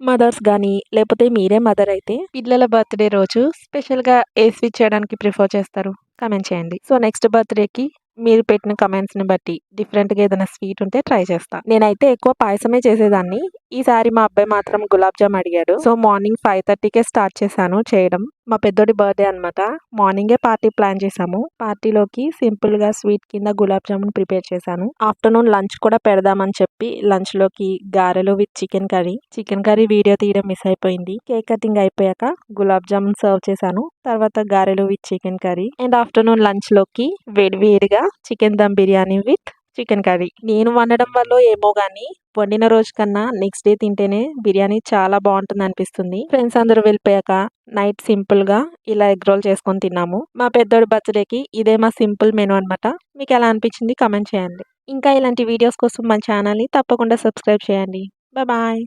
Mothers గానీ, లేపోతే మీరే మదర్ అయితే పిల్లల బర్త్‌డే రోజు స్పెషల్‌గా ఏ స్వీట్ చేయడానికి ప్రిఫర్ చేస్తారు? కామెంట్ చేయండి. సో, నెక్స్ట్ బర్త్‌డేకి మీరు పెట్టిన కామెంట్స్‌ని బట్టి డిఫరెంట్‌గా ఏదైనా స్వీట్ ఉంటే ట్రై చేస్తా. నేనైతే ఎక్కువ పాయసమే చేసేదాన్ని. ఈసారి మా అబ్బాయి మాత్రం గులాబ్ జామ్ అడిగాడు. సో, మార్నింగ్ 5:30కే స్టార్ట్ చేశాను చేయడం. మా పెద్దోడి బర్త్‌డే అనమాట. మార్నింగే పార్టీ ప్లాన్ చేశాము. పార్టీలోకి సింపుల్‌గా స్వీట్ కింద గులాబ్ జామున్ ప్రిపేర్ చేశాను. ఆఫ్టర్‌నూన్ లంచ్ కూడా పెడదామని చెప్పి లంచ్‌లోకి గారెలు with chicken curry. Chicken curry video తీయడం మిస్ అయిపోయింది. కేక్ కటింగ్ అయిపోయాక గులాబ్ జామున్ సర్వ్ చేశాను. తర్వాత గారెలు with chicken curry and afternoon లంచ్‌లోకి వేడివేడిగా chicken dum biryani with chicken curry. నేను వండడం వల్లో ఏమో గానీ వండిన రోజు కన్నా నెక్స్ట్ డే తింటేనే బిర్యానీ చాలా బావుంటుందనిపిస్తుంది. ఫ్రెండ్స్ అందరూ వెళ్ళిపోయాక నైట్ సింపుల్‌గా ఇలా ఎగ్ రోల్ చేసుకొని తిన్నాము. మా పెద్దోడి బర్త్‌డేకి ఇదే మా సింపుల్ మెనూ అనమాట. మీకెలా అనిపించింది కామెంట్ చేయండి. ఇంకా ఇలాంటి వీడియోస్ కోసం మన ఛానల్‌ని తప్పకుండా సబ్స్క్రైబ్ చేయండి. బాయ్.